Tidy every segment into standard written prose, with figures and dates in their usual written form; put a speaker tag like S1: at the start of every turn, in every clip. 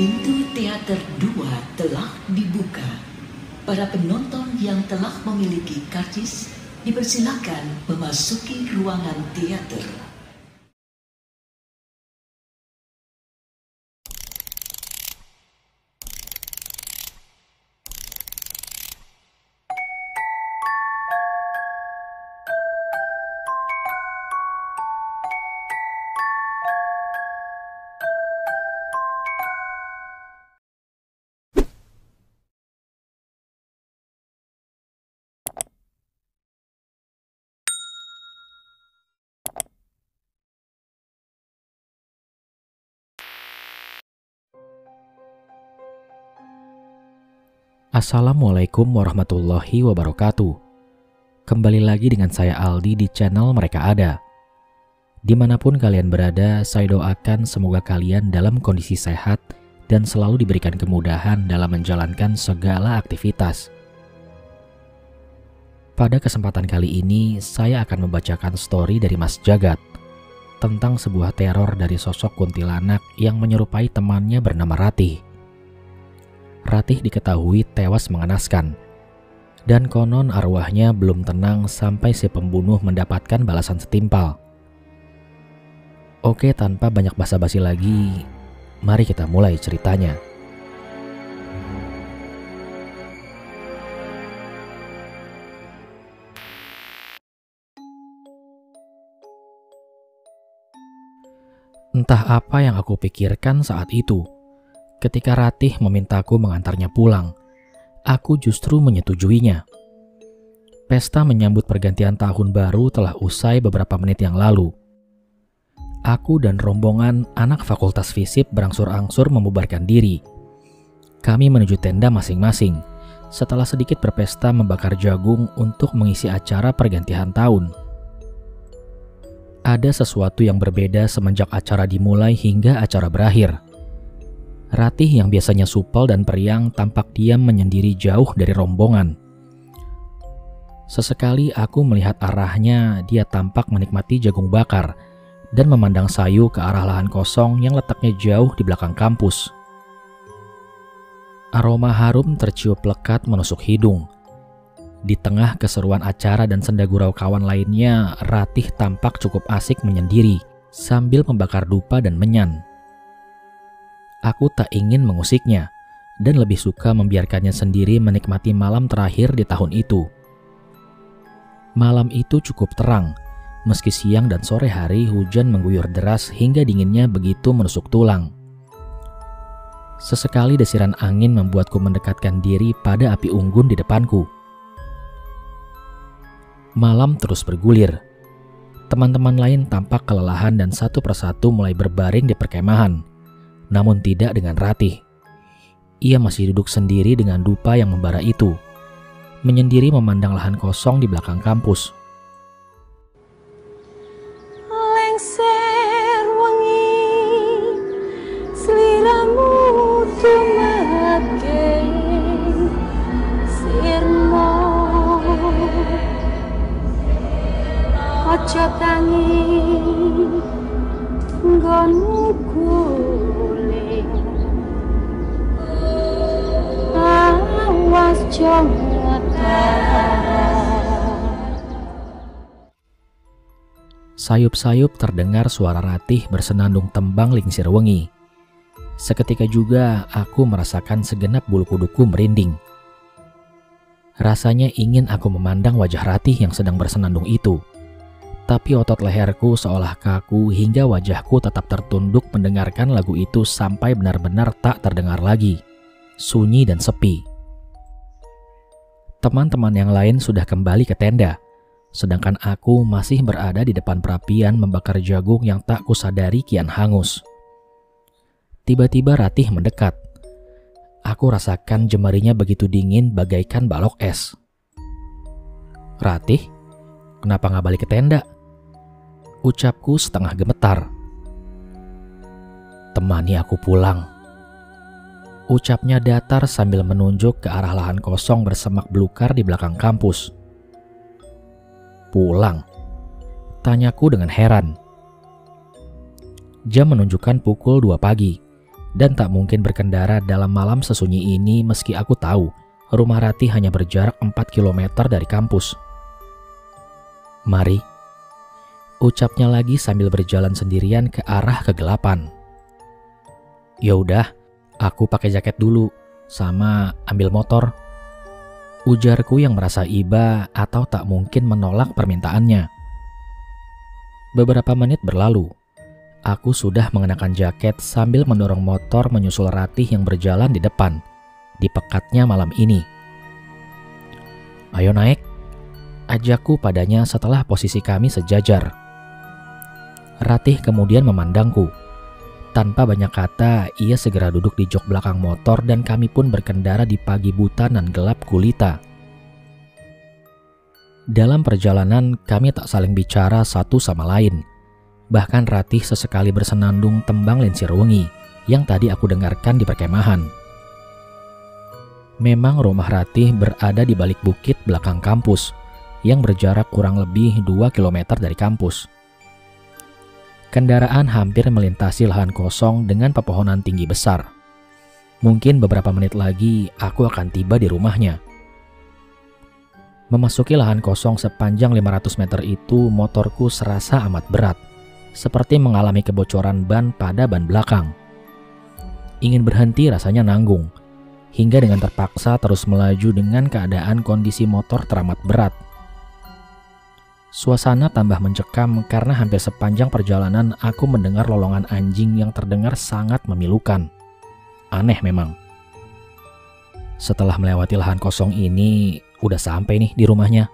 S1: Pintu teater 2 telah dibuka. Para penonton yang telah memiliki karcis dipersilakan memasuki ruangan teater.
S2: Assalamualaikum warahmatullahi wabarakatuh. Kembali lagi dengan saya Aldi di channel Mereka Ada. Dimanapun kalian berada, saya doakan semoga kalian dalam kondisi sehat dan selalu diberikan kemudahan dalam menjalankan segala aktivitas. Pada kesempatan kali ini, saya akan membacakan story dari Mas Jagat tentang sebuah teror dari sosok kuntilanak yang menyerupai temannya bernama Ratih. Ratih diketahui tewas mengenaskan, dan konon arwahnya belum tenang sampai si pembunuh mendapatkan balasan setimpal. Oke, tanpa banyak basa-basi lagi, mari kita mulai ceritanya. Entah apa yang aku pikirkan saat itu. Ketika Ratih memintaku mengantarnya pulang, aku justru menyetujuinya. Pesta menyambut pergantian tahun baru telah usai beberapa menit yang lalu. Aku dan rombongan anak Fakultas Fisip berangsur-angsur membubarkan diri. Kami menuju tenda masing-masing setelah sedikit berpesta membakar jagung untuk mengisi acara pergantian tahun. Ada sesuatu yang berbeda semenjak acara dimulai hingga acara berakhir. Ratih yang biasanya supel dan periang tampak diam menyendiri jauh dari rombongan. Sesekali aku melihat arahnya, dia tampak menikmati jagung bakar dan memandang sayu ke arah lahan kosong yang letaknya jauh di belakang kampus. Aroma harum tercium lekat menusuk hidung. Di tengah keseruan acara dan senda gurau kawan lainnya, Ratih tampak cukup asik menyendiri sambil membakar dupa dan menyan. Aku tak ingin mengusiknya dan lebih suka membiarkannya sendiri menikmati malam terakhir di tahun itu. Malam itu cukup terang, meski siang dan sore hari hujan mengguyur deras hingga dinginnya begitu menusuk tulang. Sesekali desiran angin membuatku mendekatkan diri pada api unggun di depanku. Malam terus bergulir. Teman-teman lain tampak kelelahan dan satu persatu mulai berbaring di perkemahan. Namun tidak dengan Ratih. Ia masih duduk sendiri dengan dupa yang membara itu, menyendiri memandang lahan kosong di belakang kampus.
S3: Lengser wengi sliramu tumake sirmo aja tangi nggonmu
S2: Sayup-sayup terdengar suara Ratih bersenandung tembang Lingsir Wengi. Seketika juga aku merasakan segenap bulu kuduku merinding. Rasanya ingin aku memandang wajah Ratih yang sedang bersenandung itu. Tapi otot leherku seolah kaku hingga wajahku tetap tertunduk mendengarkan lagu itu sampai benar-benar tak terdengar lagi. Sunyi dan sepi. Teman-teman yang lain sudah kembali ke tenda, sedangkan aku masih berada di depan perapian membakar jagung yang tak kusadari kian hangus. Tiba-tiba Ratih mendekat. Aku rasakan jemarinya begitu dingin bagaikan balok es. "Ratih, kenapa nggak balik ke tenda?" Ucapku setengah gemetar. "Temani aku pulang." Ucapnya datar sambil menunjuk ke arah lahan kosong bersemak belukar di belakang kampus. "Pulang?" tanyaku dengan heran. Jam menunjukkan pukul 2 pagi. dan tak mungkin berkendara dalam malam sesunyi ini meski aku tahu rumah Ratih hanya berjarak 4 km dari kampus. "Mari," ucapnya lagi sambil berjalan sendirian ke arah kegelapan. "Ya udah, aku pakai jaket dulu, sama ambil motor," ujarku yang merasa iba atau tak mungkin menolak permintaannya. Beberapa menit berlalu. Aku sudah mengenakan jaket sambil mendorong motor menyusul Ratih yang berjalan di depan, di pekatnya malam ini. "Ayo naik," ajakku padanya setelah posisi kami sejajar. Ratih kemudian memandangku. Tanpa banyak kata, ia segera duduk di jok belakang motor dan kami pun berkendara di pagi buta dan gelap gulita. Dalam perjalanan, kami tak saling bicara satu sama lain. Bahkan Ratih sesekali bersenandung tembang Linsir Wengi yang tadi aku dengarkan di perkemahan. Memang rumah Ratih berada di balik bukit belakang kampus, yang berjarak kurang lebih 2 km dari kampus. Kendaraan hampir melintasi lahan kosong dengan pepohonan tinggi besar. Mungkin beberapa menit lagi aku akan tiba di rumahnya. Memasuki lahan kosong sepanjang 500 meter itu, motorku serasa amat berat, seperti mengalami kebocoran ban pada ban belakang. Ingin berhenti rasanya nanggung, hingga dengan terpaksa terus melaju dengan keadaan kondisi motor teramat berat. Suasana tambah mencekam karena hampir sepanjang perjalanan aku mendengar lolongan anjing yang terdengar sangat memilukan. Aneh memang. Setelah melewati lahan kosong ini, udah sampai nih di rumahnya,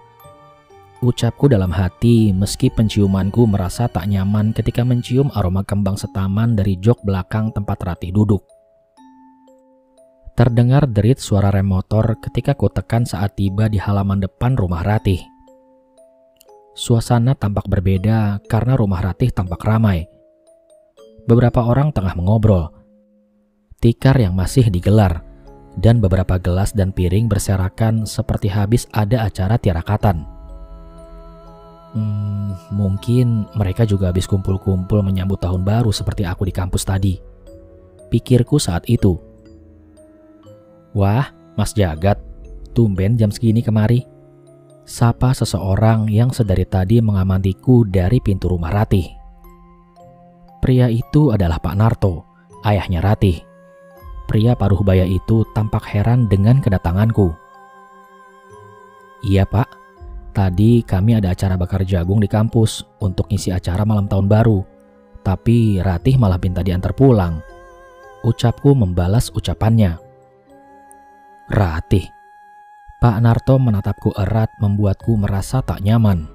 S2: ucapku dalam hati meski penciumanku merasa tak nyaman ketika mencium aroma kembang setaman dari jok belakang tempat Ratih duduk. Terdengar derit suara rem motor ketika ku tekan saat tiba di halaman depan rumah Ratih. Suasana tampak berbeda karena rumah Ratih tampak ramai. Beberapa orang tengah mengobrol. Tikar yang masih digelar, dan beberapa gelas dan piring berserakan seperti habis ada acara tirakatan. Mungkin mereka juga habis kumpul-kumpul menyambut tahun baru seperti aku di kampus tadi, pikirku saat itu. "Wah, Mas Jagat, tumben jam segini kemari," sapa seseorang yang sedari tadi mengamatiku dari pintu rumah Ratih. Pria itu adalah Pak Narto, ayahnya Ratih. Pria paruh baya itu tampak heran dengan kedatanganku. "Iya Pak, tadi kami ada acara bakar jagung di kampus untuk ngisi acara malam tahun baru. Tapi Ratih malah minta diantar pulang," ucapku membalas ucapannya. "Ratih?" Pak Narto menatapku erat membuatku merasa tak nyaman.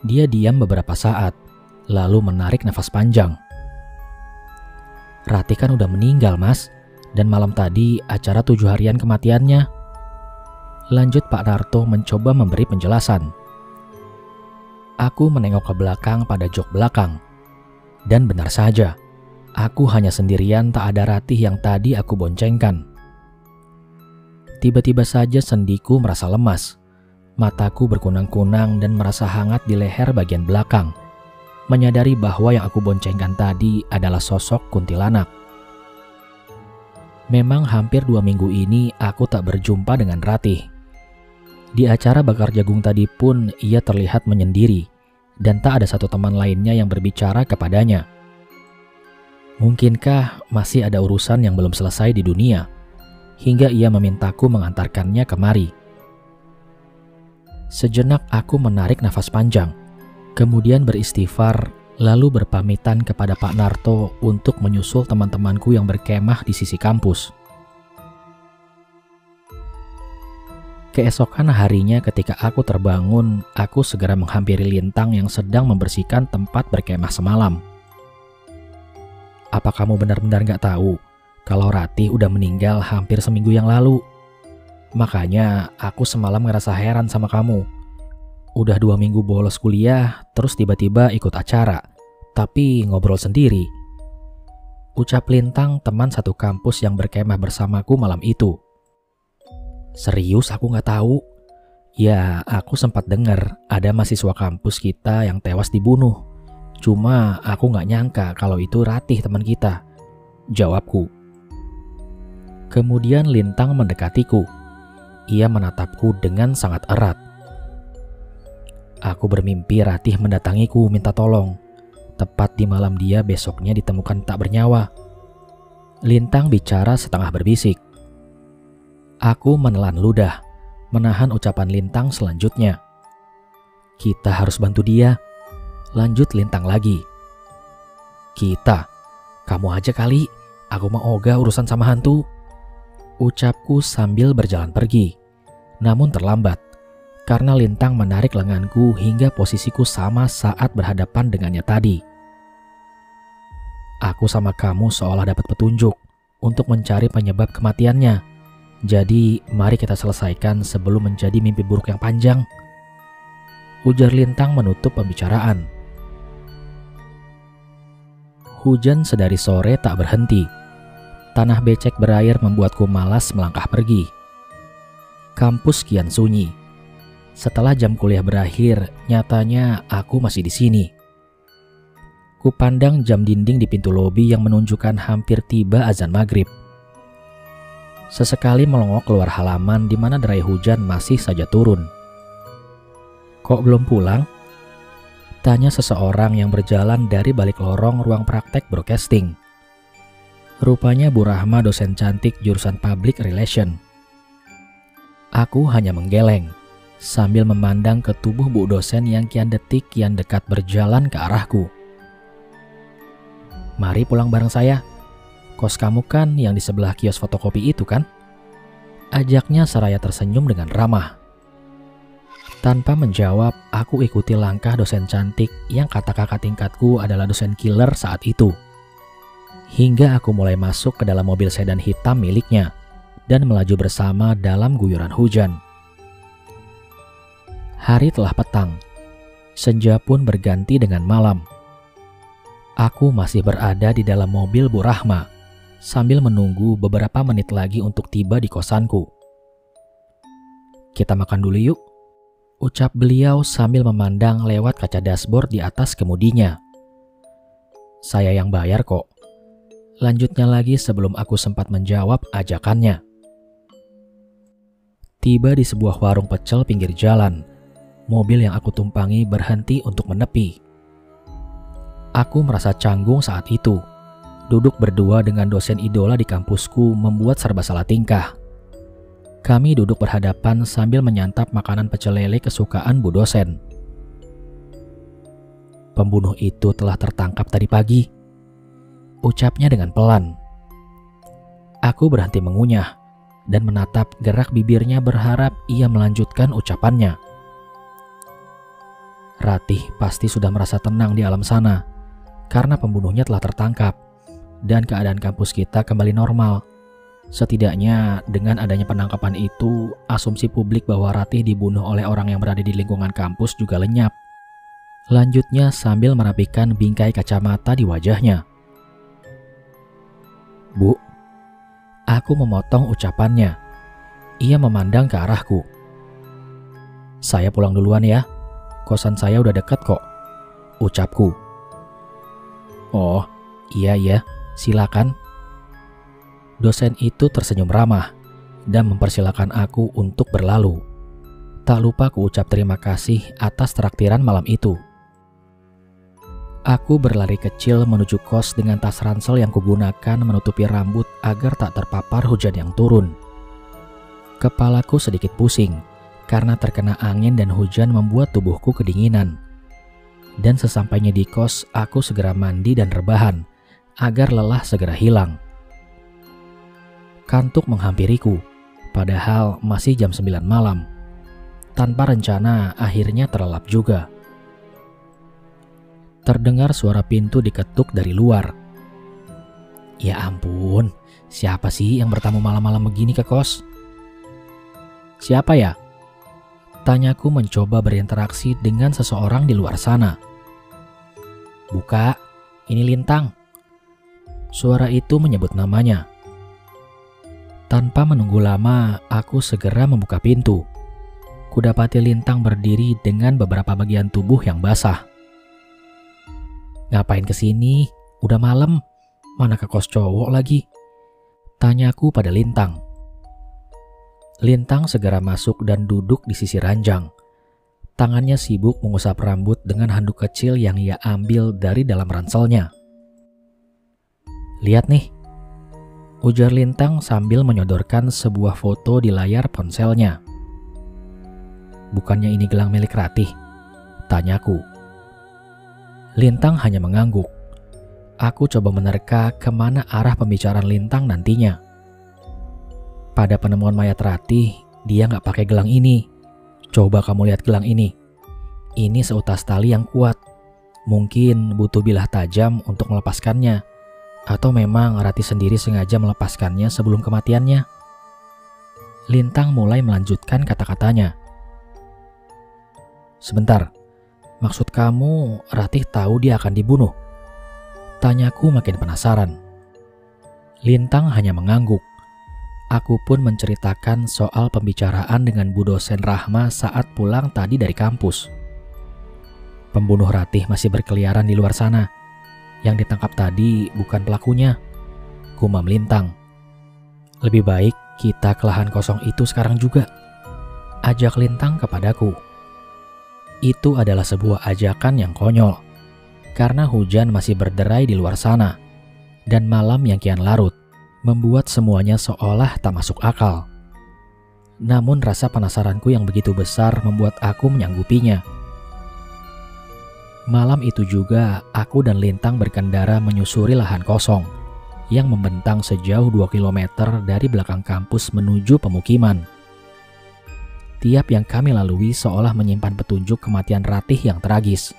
S2: Dia diam beberapa saat, lalu menarik nafas panjang. "Ratih kan udah meninggal Mas, dan malam tadi acara 7 harian kematiannya," lanjut Pak Narto mencoba memberi penjelasan. Aku menengok ke belakang pada jok belakang. Dan benar saja, aku hanya sendirian, tak ada Ratih yang tadi aku boncengkan. Tiba-tiba saja sendiku merasa lemas. Mataku berkunang-kunang dan merasa hangat di leher bagian belakang. Menyadari bahwa yang aku boncengkan tadi adalah sosok kuntilanak. Memang hampir 2 minggu ini aku tak berjumpa dengan Ratih. Di acara bakar jagung tadi pun ia terlihat menyendiri, dan tak ada satu teman lainnya yang berbicara kepadanya. Mungkinkah masih ada urusan yang belum selesai di dunia, hingga ia memintaku mengantarkannya kemari. Sejenak aku menarik nafas panjang, kemudian beristighfar, lalu berpamitan kepada Pak Narto untuk menyusul teman-temanku yang berkemah di sisi kampus. Keesokan harinya ketika aku terbangun, aku segera menghampiri Lintang yang sedang membersihkan tempat berkemah semalam. "Apa kamu benar-benar gak tahu kalau Ratih udah meninggal hampir seminggu yang lalu? Makanya aku semalam ngerasa heran sama kamu. Udah 2 minggu bolos kuliah, terus tiba-tiba ikut acara, tapi ngobrol sendiri," ucap Lintang, teman satu kampus yang berkemah bersamaku malam itu. "Serius aku gak tahu. Ya, aku sempat dengar ada mahasiswa kampus kita yang tewas dibunuh. Cuma aku gak nyangka kalau itu Ratih teman kita. jawabku. Kemudian Lintang mendekatiku. Ia menatapku dengan sangat erat. Aku bermimpi Ratih mendatangiku minta tolong. Tepat di malam dia besoknya ditemukan tak bernyawa. Lintang bicara setengah berbisik. Aku menelan ludah, menahan ucapan Lintang selanjutnya. Kita harus bantu dia. Lanjut Lintang lagi. Kita? Kamu aja kali, aku mau ogah urusan sama hantu. Ucapku sambil berjalan pergi. Namun terlambat, karena Lintang menarik lenganku hingga posisiku sama saat berhadapan dengannya tadi. Aku sama kamu seolah dapat petunjuk untuk mencari penyebab kematiannya. Jadi mari kita selesaikan sebelum menjadi mimpi buruk yang panjang. Ujar Lintang menutup pembicaraan. Hujan sedari sore tak berhenti. Tanah becek berair membuatku malas melangkah pergi. Kampus kian sunyi. Setelah jam kuliah berakhir, nyatanya aku masih di sini. Kupandang jam dinding di pintu lobi yang menunjukkan hampir tiba azan maghrib. Sesekali melongok keluar halaman di mana derai hujan masih saja turun. Kok belum pulang? Tanya seseorang yang berjalan dari balik lorong ruang praktek broadcasting. Rupanya Bu Rahma dosen cantik jurusan Public Relation. Aku hanya menggeleng sambil memandang ke tubuh bu dosen yang kian dekat berjalan ke arahku. Mari pulang bareng saya. Kos kamu kan yang di sebelah kios fotokopi itu kan? Ajaknya seraya tersenyum dengan ramah. Tanpa menjawab, aku ikuti langkah dosen cantik yang kata kakak tingkatku adalah dosen killer saat itu. Hingga aku mulai masuk ke dalam mobil sedan hitam miliknya dan melaju bersama dalam guyuran hujan. Hari telah petang. Senja pun berganti dengan malam. Aku masih berada di dalam mobil Bu Rahma sambil menunggu beberapa menit lagi untuk tiba di kosanku. Kita makan dulu yuk, ucap beliau sambil memandang lewat kaca dashboard di atas kemudinya. Saya yang bayar kok. Lanjutnya lagi sebelum aku sempat menjawab ajakannya. Tiba di sebuah warung pecel pinggir jalan, mobil yang aku tumpangi berhenti untuk menepi. Aku merasa canggung saat itu. Duduk berdua dengan dosen idola di kampusku membuat serba salah tingkah. Kami duduk berhadapan sambil menyantap makanan pecel lele kesukaan bu dosen. Pembunuh itu telah tertangkap tadi pagi, ucapnya dengan pelan. Aku berhenti mengunyah dan menatap gerak bibirnya berharap ia melanjutkan ucapannya. Ratih pasti sudah merasa tenang di alam sana karena pembunuhnya telah tertangkap dan keadaan kampus kita kembali normal. Setidaknya dengan adanya penangkapan itu, asumsi publik bahwa Ratih dibunuh oleh orang yang berada di lingkungan kampus juga lenyap. Lanjutnya sambil merapikan bingkai kacamata di wajahnya. Bu, aku memotong ucapannya. Ia memandang ke arahku. Saya pulang duluan ya, kosan saya udah dekat kok, ucapku. Oh, iya, silakan. Dosen itu tersenyum ramah dan mempersilakan aku untuk berlalu. Tak lupa kuucap terima kasih atas traktiran malam itu. Aku berlari kecil menuju kos dengan tas ransel yang kugunakan menutupi rambut agar tak terpapar hujan yang turun. Kepalaku sedikit pusing karena terkena angin dan hujan membuat tubuhku kedinginan. Dan sesampainya di kos, aku segera mandi dan rebahan agar lelah segera hilang. Kantuk menghampiriku, padahal masih jam 9 malam. Tanpa rencana, akhirnya terlelap juga. Terdengar suara pintu diketuk dari luar. Ya ampun, siapa sih yang bertamu malam-malam begini ke kos? Siapa ya? Tanyaku mencoba berinteraksi dengan seseorang di luar sana. Buka, ini Lintang. Suara itu menyebut namanya. Tanpa menunggu lama, aku segera membuka pintu. Kudapati Lintang berdiri dengan beberapa bagian tubuh yang basah. Ngapain kesini? Udah malam. Mana ke kos cowok lagi? Tanyaku pada Lintang. Lintang segera masuk dan duduk di sisi ranjang. Tangannya sibuk mengusap rambut dengan handuk kecil yang ia ambil dari dalam ranselnya. Lihat nih, ujar Lintang sambil menyodorkan sebuah foto di layar ponselnya. Bukannya ini gelang milik Ratih? Tanyaku. Lintang hanya mengangguk. Aku coba menerka kemana arah pembicaraan Lintang nantinya. Pada penemuan mayat Ratih, dia nggak pakai gelang ini. Coba kamu lihat gelang ini. Ini seutas tali yang kuat. Mungkin butuh bilah tajam untuk melepaskannya. Atau memang Ratih sendiri sengaja melepaskannya sebelum kematiannya. Lintang mulai melanjutkan kata-katanya. Sebentar, maksud kamu Ratih tahu dia akan dibunuh? Tanyaku makin penasaran. Lintang hanya mengangguk. Aku pun menceritakan soal pembicaraan dengan Bu dosen Rahma saat pulang tadi dari kampus. Pembunuh Ratih masih berkeliaran di luar sana. Yang ditangkap tadi bukan pelakunya, gumam Lintang. Lebih baik kita ke lahan kosong itu sekarang juga, ajak Lintang kepadaku. Itu adalah sebuah ajakan yang konyol, karena hujan masih berderai di luar sana, dan malam yang kian larut membuat semuanya seolah tak masuk akal. Namun rasa penasaranku yang begitu besar membuat aku menyanggupinya. Malam itu juga aku dan Lintang berkendara menyusuri lahan kosong yang membentang sejauh 2 km dari belakang kampus menuju pemukiman. Tiap yang kami lalui seolah menyimpan petunjuk kematian Ratih yang tragis.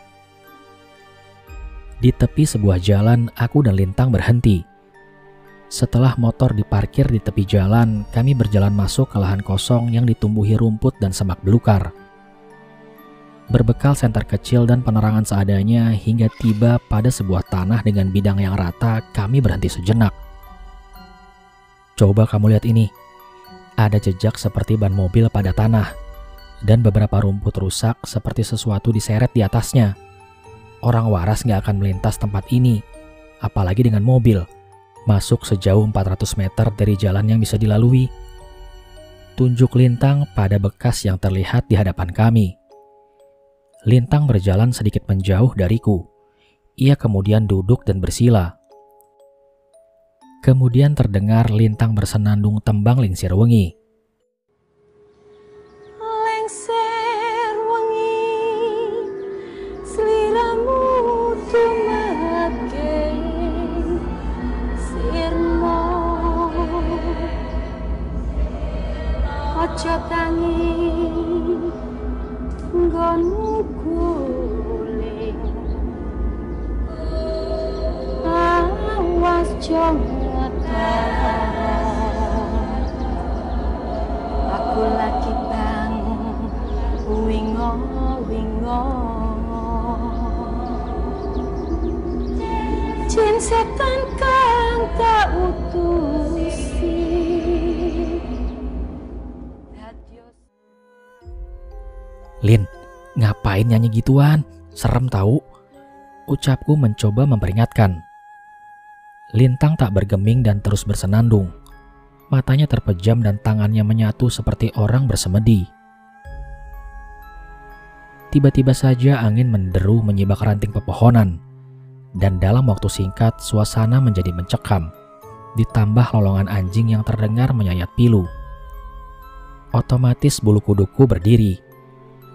S2: Di tepi sebuah jalan, aku dan Lintang berhenti. Setelah motor diparkir di tepi jalan, kami berjalan masuk ke lahan kosong yang ditumbuhi rumput dan semak belukar. Berbekal senter kecil dan penerangan seadanya hingga tiba pada sebuah tanah dengan bidang yang rata, kami berhenti sejenak. Coba kamu lihat ini. Ada jejak seperti ban mobil pada tanah, dan beberapa rumput rusak seperti sesuatu diseret di atasnya. Orang waras nggak akan melintas tempat ini, apalagi dengan mobil, masuk sejauh 400 meter dari jalan yang bisa dilalui. Tunjuk Lintang pada bekas yang terlihat di hadapan kami. Lintang berjalan sedikit menjauh dariku. Ia kemudian duduk dan bersila. Kemudian terdengar Lintang bersenandung tembang Lingsir Wengi.
S3: Lengser wengi sliramu tumeke sirmo aja tangi nggonmu guling awas jongata aku lagi bangun wingo jin setan kang tak utusi.
S2: Lin, ngapain nyanyi gituan? Serem tahu. Ucapku mencoba memperingatkan. Lintang tak bergeming dan terus bersenandung. Matanya terpejam dan tangannya menyatu seperti orang bersemedi. Tiba-tiba saja angin menderu menyibak ranting pepohonan. Dan dalam waktu singkat suasana menjadi mencekam. Ditambah lolongan anjing yang terdengar menyayat pilu. Otomatis bulu kuduku berdiri.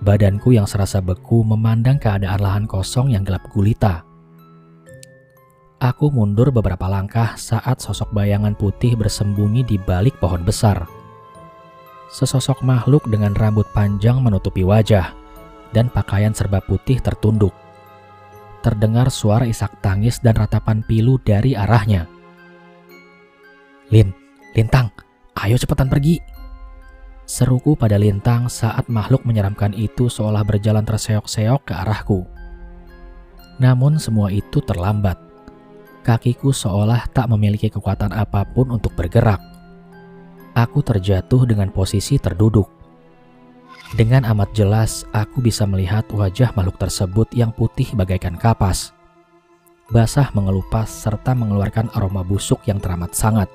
S2: Badanku yang serasa beku memandang keadaan lahan kosong yang gelap gulita. Aku mundur beberapa langkah saat sosok bayangan putih bersembunyi di balik pohon besar. Sesosok makhluk dengan rambut panjang menutupi wajah dan pakaian serba putih tertunduk. Terdengar suara isak tangis dan ratapan pilu dari arahnya. Lintang, ayo cepetan pergi. Seruku pada Lintang saat makhluk menyeramkan itu seolah berjalan terseok-seok ke arahku. Namun semua itu terlambat. Kakiku seolah tak memiliki kekuatan apapun untuk bergerak. Aku terjatuh dengan posisi terduduk. Dengan amat jelas aku bisa melihat wajah makhluk tersebut yang putih bagaikan kapas. basah mengelupas serta mengeluarkan aroma busuk yang teramat sangat.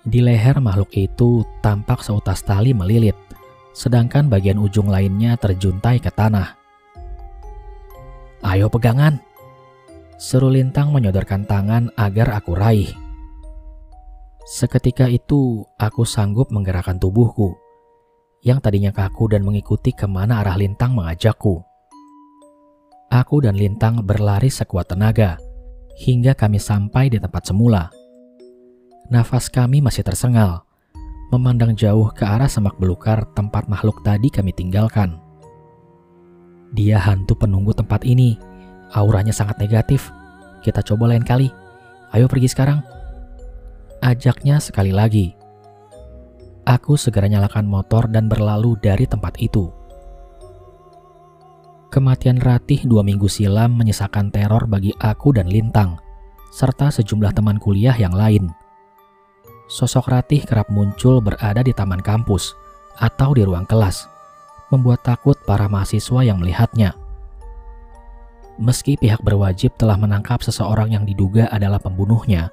S2: Di leher makhluk itu tampak seutas tali melilit, sedangkan bagian ujung lainnya terjuntai ke tanah. "Ayo pegangan!" seru Lintang menyodorkan tangan agar aku raih. Seketika itu aku sanggup menggerakkan tubuhku, yang tadinya kaku dan mengikuti kemana arah Lintang mengajakku. Aku dan Lintang berlari sekuat tenaga, hingga kami sampai di tempat semula. Nafas kami masih tersengal, memandang jauh ke arah semak belukar tempat makhluk tadi kami tinggalkan. "Dia hantu penunggu tempat ini, auranya sangat negatif. Kita coba lain kali. Ayo pergi sekarang," ajaknya sekali lagi. Aku segera nyalakan motor dan berlalu dari tempat itu. Kematian Ratih 2 minggu silam menyisakan teror bagi aku dan Lintang, serta sejumlah teman kuliah yang lain. Sosok Ratih kerap muncul berada di taman kampus atau di ruang kelas, membuat takut para mahasiswa yang melihatnya. Meski pihak berwajib telah menangkap seseorang yang diduga adalah pembunuhnya,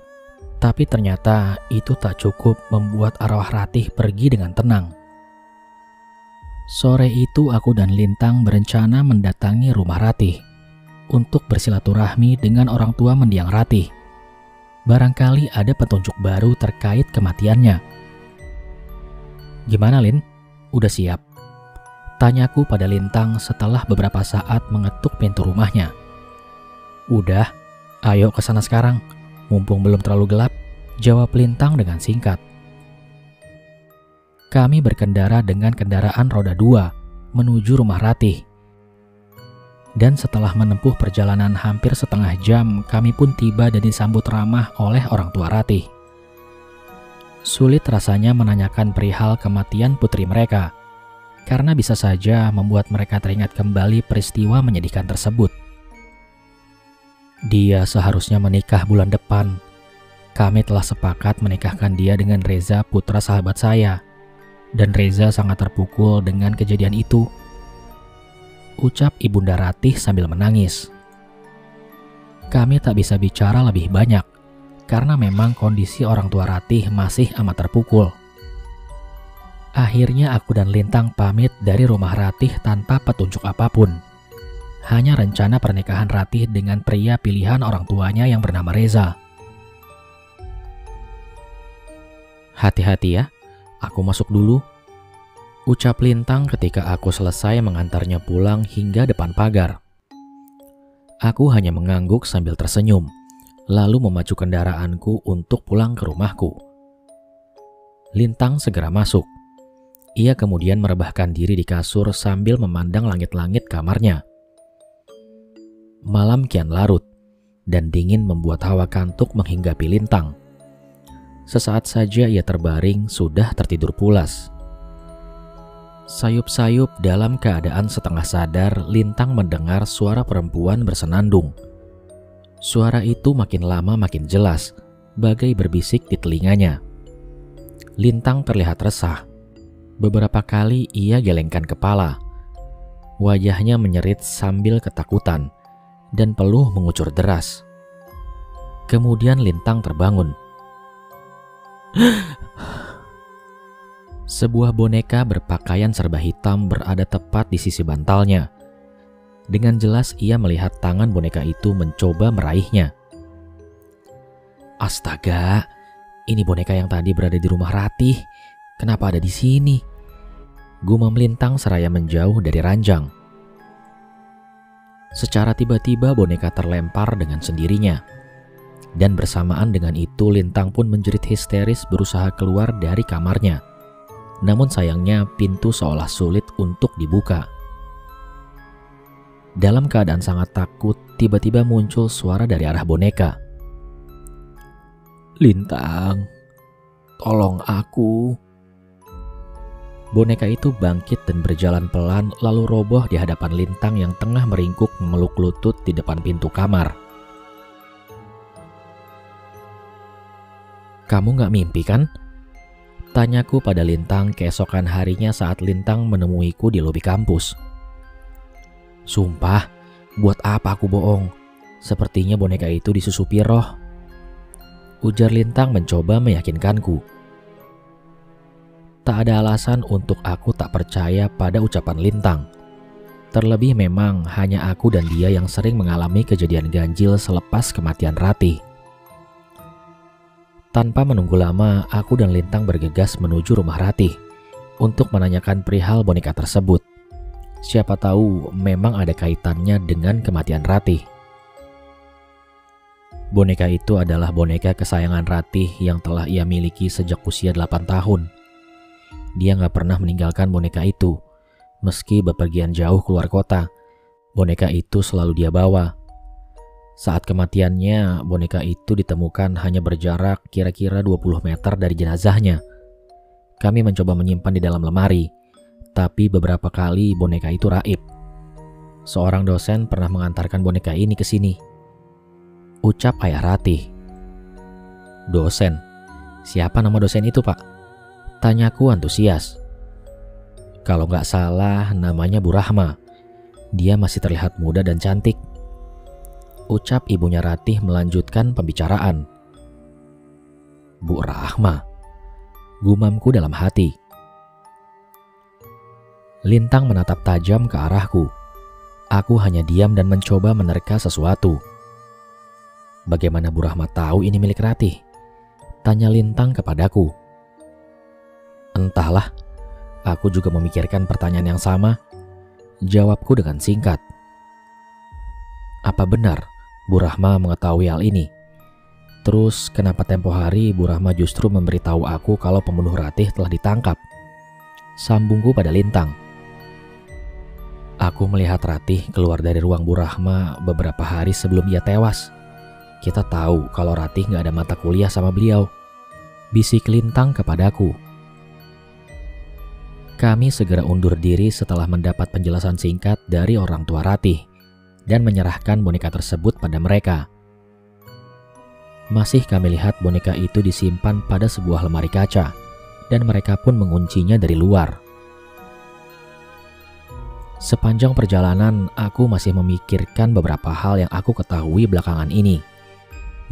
S2: tapi ternyata itu tak cukup membuat arwah Ratih pergi dengan tenang. Sore itu aku dan Lintang berencana mendatangi rumah Ratih untuk bersilaturahmi dengan orang tua mendiang Ratih. Barangkali ada petunjuk baru terkait kematiannya. "Gimana, Lin? Udah siap?" tanyaku pada Lintang setelah beberapa saat mengetuk pintu rumahnya. "Udah, ayo ke sana sekarang, mumpung belum terlalu gelap," jawab Lintang dengan singkat. Kami berkendara dengan kendaraan roda 2 menuju rumah Ratih. Dan setelah menempuh perjalanan hampir setengah jam, kami pun tiba dan disambut ramah oleh orang tua Ratih. Sulit rasanya menanyakan perihal kematian putri mereka, karena bisa saja membuat mereka teringat kembali peristiwa menyedihkan tersebut. "Dia seharusnya menikah bulan depan. Kami telah sepakat menikahkan dia dengan Reza, putra sahabat saya. Dan Reza sangat terpukul dengan kejadian itu," ucap Ibunda Ratih sambil menangis. Kami tak bisa bicara lebih banyak, karena memang kondisi orang tua Ratih masih amat terpukul. Akhirnya aku dan Lintang pamit dari rumah Ratih tanpa petunjuk apapun. Hanya rencana pernikahan Ratih dengan pria pilihan orang tuanya yang bernama Reza. "Hati-hati ya, aku masuk dulu," ucap Lintang ketika aku selesai mengantarnya pulang hingga depan pagar. Aku hanya mengangguk sambil tersenyum, lalu memacu kendaraanku untuk pulang ke rumahku. Lintang segera masuk. Ia kemudian merebahkan diri di kasur sambil memandang langit-langit kamarnya. Malam kian larut, dan dingin membuat hawa kantuk menghinggapi Lintang. Sesaat saja ia terbaring sudah tertidur pulas. Sayup-sayup dalam keadaan setengah sadar, Lintang mendengar suara perempuan bersenandung. Suara itu makin lama makin jelas, bagai berbisik di telinganya. Lintang terlihat resah. Beberapa kali ia gelengkan kepala. Wajahnya menyerit sambil ketakutan, dan peluh mengucur deras. Kemudian Lintang terbangun. Sebuah boneka berpakaian serba hitam berada tepat di sisi bantalnya. Dengan jelas ia melihat tangan boneka itu mencoba meraihnya. "Astaga, ini boneka yang tadi berada di rumah Ratih. Kenapa ada di sini?" gumam Lintang seraya menjauh dari ranjang. Secara tiba-tiba boneka terlempar dengan sendirinya. Dan bersamaan dengan itu Lintang pun menjerit histeris berusaha keluar dari kamarnya. Namun sayangnya pintu seolah sulit untuk dibuka. Dalam keadaan sangat takut, tiba-tiba muncul suara dari arah boneka. "Lintang, tolong aku." Boneka itu bangkit dan berjalan pelan lalu roboh di hadapan Lintang yang tengah meringkuk memeluk lutut di depan pintu kamar. "Kamu gak mimpi kan?" tanyaku pada Lintang keesokan harinya saat Lintang menemuiku di lobi kampus. "Sumpah, buat apa aku bohong? Sepertinya boneka itu disusupi roh. Ujar Lintang mencoba meyakinkanku. Tak ada alasan untuk aku tak percaya pada ucapan Lintang. Terlebih memang hanya aku dan dia yang sering mengalami kejadian ganjil selepas kematian Ratih. Tanpa menunggu lama, aku dan Lintang bergegas menuju rumah Ratih untuk menanyakan perihal boneka tersebut. Siapa tahu memang ada kaitannya dengan kematian Ratih. Boneka itu adalah boneka kesayangan Ratih yang telah ia miliki sejak usia 8 tahun. Dia gak pernah meninggalkan boneka itu. Meski bepergian jauh keluar kota, boneka itu selalu dia bawa. Saat kematiannya, boneka itu ditemukan hanya berjarak kira-kira 20 meter dari jenazahnya. Kami mencoba menyimpan di dalam lemari, tapi beberapa kali boneka itu raib. Seorang dosen pernah mengantarkan boneka ini ke sini. Ucap ayah Ratih. Dosen? Siapa nama dosen itu, Pak? Tanyaku antusias. Kalau nggak salah namanya Bu Rahma. Dia masih terlihat muda dan cantik. Ucap ibunya Ratih melanjutkan pembicaraan. Bu Rahma, gumamku dalam hati. Lintang menatap tajam ke arahku. Aku hanya diam dan mencoba menerka sesuatu. Bagaimana Bu Rahma tahu ini milik Ratih? Tanya Lintang kepadaku. Entahlah. Aku juga memikirkan pertanyaan yang sama. Jawabku dengan singkat. Apa benar Bu Rahma mengetahui hal ini? Terus kenapa tempo hari Bu Rahma justru memberitahu aku kalau pembunuh Ratih telah ditangkap? Sambungku pada Lintang. Aku melihat Ratih keluar dari ruang Bu Rahma beberapa hari sebelum ia tewas. Kita tahu kalau Ratih gak ada mata kuliah sama beliau. Bisik Lintang kepadaku. Kami segera undur diri setelah mendapat penjelasan singkat dari orang tua Ratih dan menyerahkan boneka tersebut pada mereka. Masih kami lihat boneka itu disimpan pada sebuah lemari kaca dan mereka pun menguncinya dari luar. Sepanjang perjalanan, aku masih memikirkan beberapa hal yang aku ketahui belakangan ini.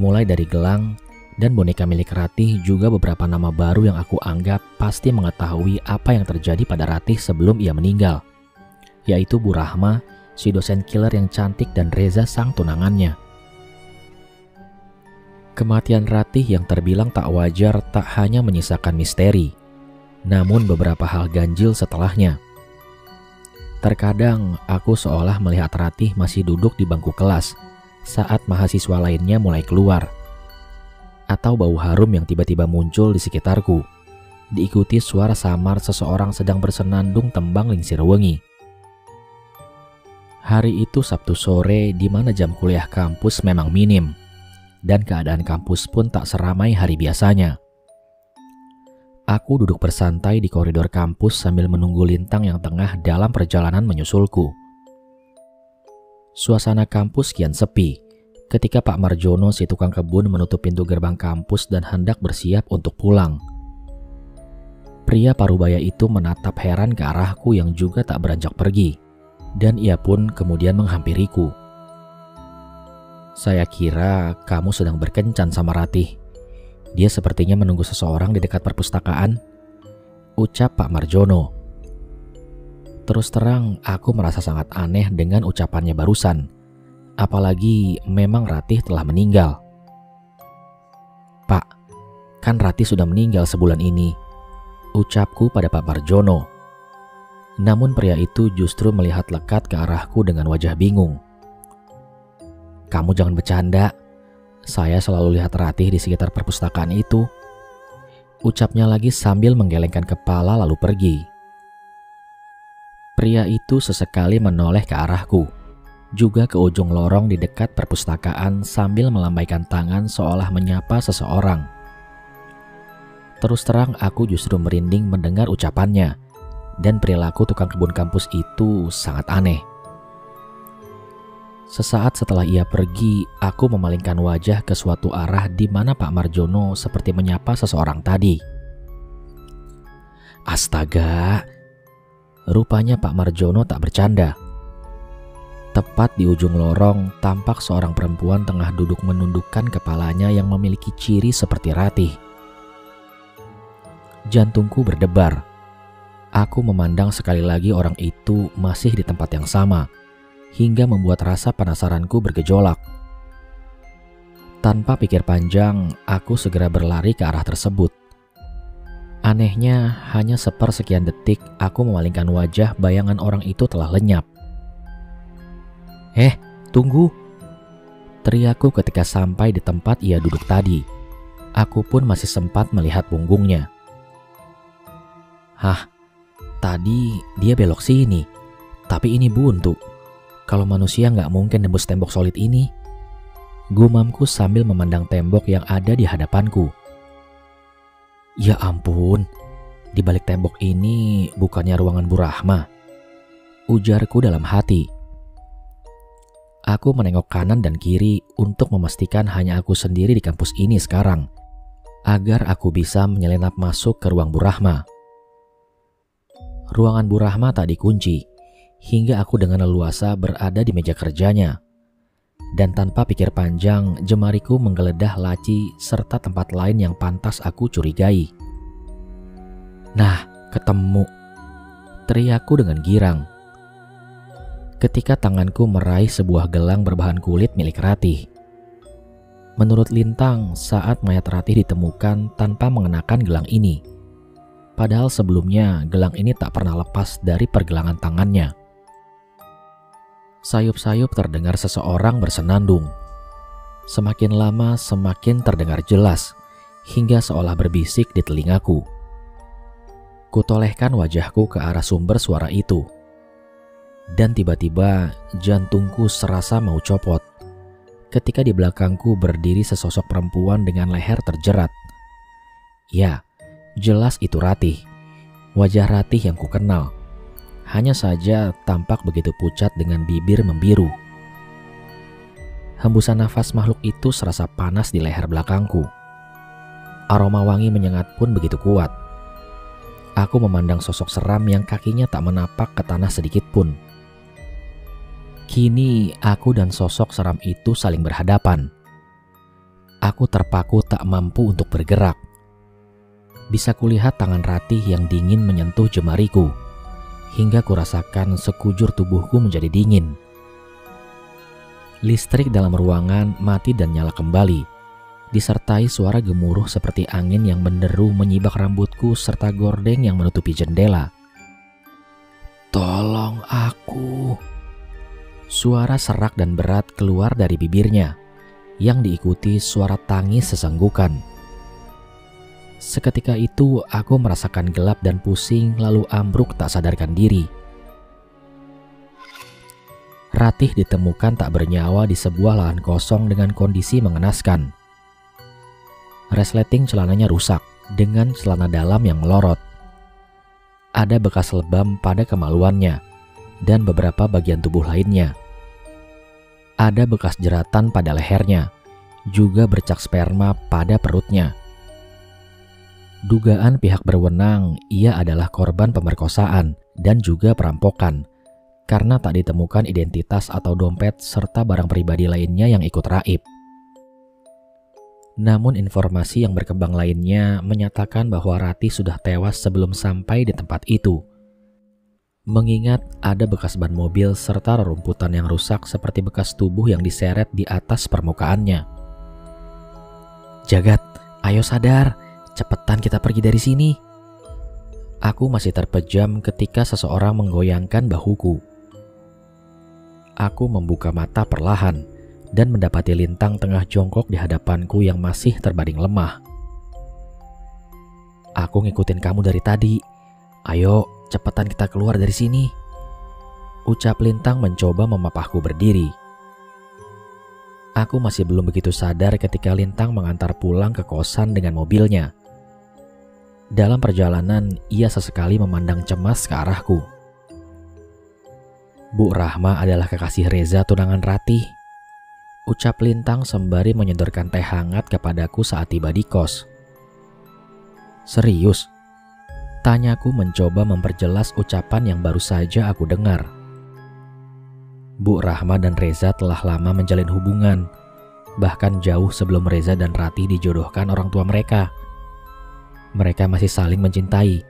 S2: Mulai dari gelang dan boneka milik Ratih, juga beberapa nama baru yang aku anggap pasti mengetahui apa yang terjadi pada Ratih sebelum ia meninggal, yaitu Bu Rahma, si dosen killer yang cantik, dan Reza sang tunangannya. Kematian Ratih yang terbilang tak wajar tak hanya menyisakan misteri, namun beberapa hal ganjil setelahnya. Terkadang aku seolah melihat Ratih masih duduk di bangku kelas saat mahasiswa lainnya mulai keluar. Atau bau harum yang tiba-tiba muncul di sekitarku, diikuti suara samar seseorang sedang bersenandung tembang Lingsir Wengi. Hari itu Sabtu sore di mana jam kuliah kampus memang minim, dan keadaan kampus pun tak seramai hari biasanya. Aku duduk bersantai di koridor kampus sambil menunggu Lintang yang tengah dalam perjalanan menyusulku. Suasana kampus kian sepi ketika Pak Marjono, si tukang kebun, menutup pintu gerbang kampus dan hendak bersiap untuk pulang. Pria parubaya itu menatap heran ke arahku yang juga tak beranjak pergi, dan ia pun kemudian menghampiriku. Saya kira kamu sedang berkencan sama Ratih. Dia sepertinya menunggu seseorang di dekat perpustakaan, ucap Pak Marjono. Terus terang, aku merasa sangat aneh dengan ucapannya barusan. Apalagi memang Ratih telah meninggal. Pak, kan Ratih sudah meninggal sebulan ini, ucapku pada Pak Marjono. Namun pria itu justru melihat lekat ke arahku dengan wajah bingung. Kamu jangan bercanda. Saya selalu lihat Ratih di sekitar perpustakaan itu, ucapnya lagi sambil menggelengkan kepala lalu pergi. Pria itu sesekali menoleh ke arahku, juga ke ujung lorong di dekat perpustakaan sambil melambaikan tangan seolah menyapa seseorang. Terus terang aku justru merinding mendengar ucapannya, dan perilaku tukang kebun kampus itu sangat aneh. Sesaat setelah ia pergi, aku memalingkan wajah ke suatu arah di mana Pak Marjono seperti menyapa seseorang tadi. Astaga, rupanya Pak Marjono tak bercanda. Tepat di ujung lorong, tampak seorang perempuan tengah duduk menundukkan kepalanya yang memiliki ciri seperti Ratih. Jantungku berdebar. Aku memandang sekali lagi orang itu masih di tempat yang sama, hingga membuat rasa penasaranku bergejolak. Tanpa pikir panjang, aku segera berlari ke arah tersebut. Anehnya, hanya sepersekian detik aku memalingkan wajah, bayangan orang itu telah lenyap. Tunggu! Teriakku ketika sampai di tempat ia duduk tadi. Aku pun masih sempat melihat punggungnya. Hah, tadi dia belok sini, tapi ini buntu. Kalau manusia nggak mungkin nembus tembok solid ini. Gumamku sambil memandang tembok yang ada di hadapanku. Ya ampun, di balik tembok ini bukannya ruangan Bu Rahma, ujarku dalam hati. Aku menengok kanan dan kiri untuk memastikan hanya aku sendiri di kampus ini sekarang, agar aku bisa menyelinap masuk ke ruang Bu Rahma. Ruangan Bu Rahma tak dikunci, hingga aku dengan leluasa berada di meja kerjanya. Dan tanpa pikir panjang, jemariku menggeledah laci serta tempat lain yang pantas aku curigai. Nah, ketemu! Teriakku dengan girang ketika tanganku meraih sebuah gelang berbahan kulit milik Ratih. Menurut Lintang, saat mayat Ratih ditemukan tanpa mengenakan gelang ini. Padahal sebelumnya gelang ini tak pernah lepas dari pergelangan tangannya. Sayup-sayup terdengar seseorang bersenandung. Semakin lama semakin terdengar jelas, hingga seolah berbisik di telingaku. Kutolehkan wajahku ke arah sumber suara itu. Dan tiba-tiba jantungku serasa mau copot ketika di belakangku berdiri sesosok perempuan dengan leher terjerat. Ya, jelas itu Ratih. Wajah Ratih yang kukenal. Hanya saja tampak begitu pucat dengan bibir membiru. Hembusan nafas makhluk itu serasa panas di leher belakangku. Aroma wangi menyengat pun begitu kuat. Aku memandang sosok seram yang kakinya tak menapak ke tanah sedikit pun. Kini aku dan sosok seram itu saling berhadapan. Aku terpaku tak mampu untuk bergerak. Bisa kulihat tangan Ratih yang dingin menyentuh jemariku, hingga kurasakan sekujur tubuhku menjadi dingin. Listrik dalam ruangan mati dan nyala kembali, disertai suara gemuruh seperti angin yang menderu menyibak rambutku serta gordeng yang menutupi jendela. Tolong aku! Suara serak dan berat keluar dari bibirnya, yang diikuti suara tangis sesenggukan. Seketika itu aku merasakan gelap dan pusing lalu ambruk tak sadarkan diri. Ratih ditemukan tak bernyawa di sebuah lahan kosong dengan kondisi mengenaskan. Resleting celananya rusak dengan celana dalam yang melorot. Ada bekas lebam pada kemaluannya dan beberapa bagian tubuh lainnya. Ada bekas jeratan pada lehernya, juga bercak sperma pada perutnya. Dugaan pihak berwenang ia adalah korban pemerkosaan dan juga perampokan, karena tak ditemukan identitas atau dompet serta barang pribadi lainnya yang ikut raib. Namun informasi yang berkembang lainnya menyatakan bahwa Ratih sudah tewas sebelum sampai di tempat itu. Mengingat ada bekas ban mobil serta rerumputan yang rusak seperti bekas tubuh yang diseret di atas permukaannya. Jagat, ayo sadar, cepetan kita pergi dari sini. Aku masih terpejam ketika seseorang menggoyangkan bahuku. Aku membuka mata perlahan dan mendapati Lintang tengah jongkok di hadapanku yang masih terbaring lemah. Aku ngikutin kamu dari tadi. Ayo, cepetan kita keluar dari sini. Ucap Lintang mencoba memapahku berdiri. Aku masih belum begitu sadar ketika Lintang mengantar pulang ke kosan dengan mobilnya. Dalam perjalanan, ia sesekali memandang cemas ke arahku. Bu Rahma adalah kekasih Reza tunangan Ratih, ucap Lintang sembari menyodorkan teh hangat kepadaku saat tiba di kos. Serius? Tanyaku mencoba memperjelas ucapan yang baru saja aku dengar. Bu Rahma dan Reza telah lama menjalin hubungan, bahkan jauh sebelum Reza dan Ratih dijodohkan orang tua mereka. Mereka masih saling mencintai,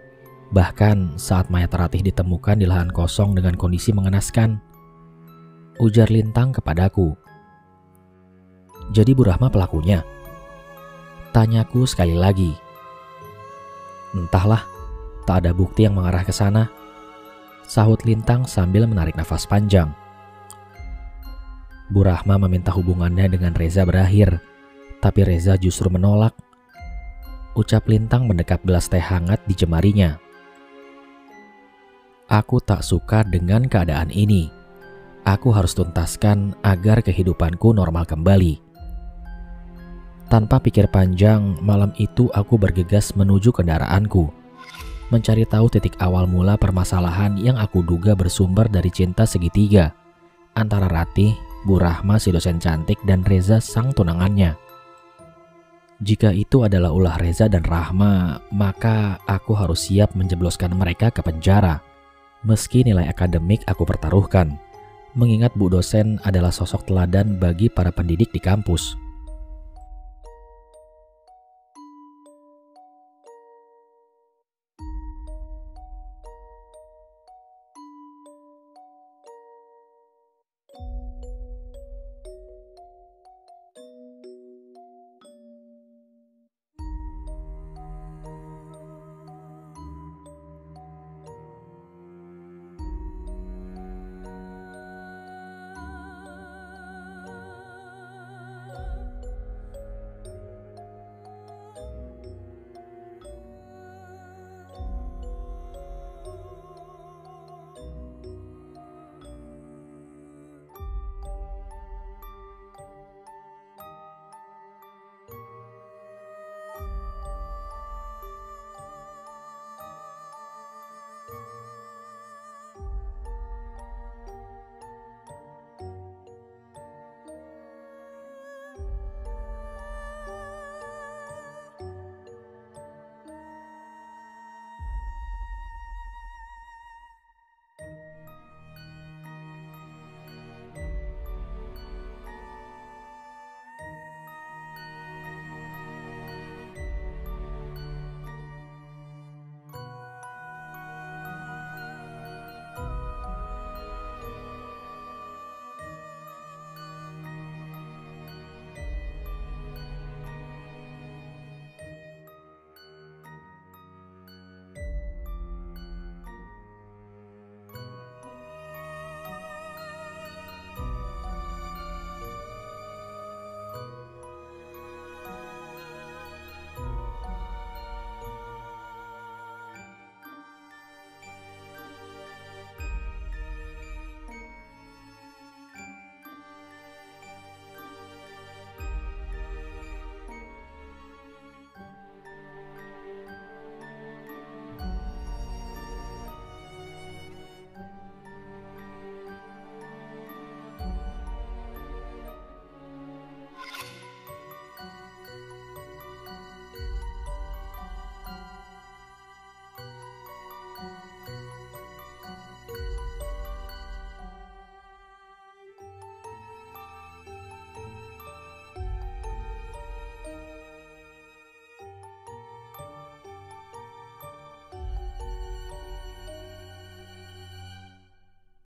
S2: bahkan saat mayat Ratih ditemukan di lahan kosong dengan kondisi mengenaskan. Ujar Lintang kepadaku. Jadi Bu Rahma pelakunya? Tanyaku sekali lagi. Entahlah, tak ada bukti yang mengarah ke sana, sahut Lintang sambil menarik nafas panjang. Bu Rahma meminta hubungannya dengan Reza berakhir, tapi Reza justru menolak. Ucap Lintang mendekap gelas teh hangat di jemarinya. Aku tak suka dengan keadaan ini. Aku harus tuntaskan agar kehidupanku normal kembali. Tanpa pikir panjang, malam itu aku bergegas menuju kendaraanku, mencari tahu titik awal mula permasalahan yang aku duga bersumber dari cinta segitiga antara Ratih, Bu Rahma si dosen cantik, dan Reza sang tunangannya. Jika itu adalah ulah Reza dan Rahma, maka aku harus siap menjebloskan mereka ke penjara. Meski nilai akademik aku pertaruhkan, mengingat Bu dosen adalah sosok teladan bagi para pendidik di kampus.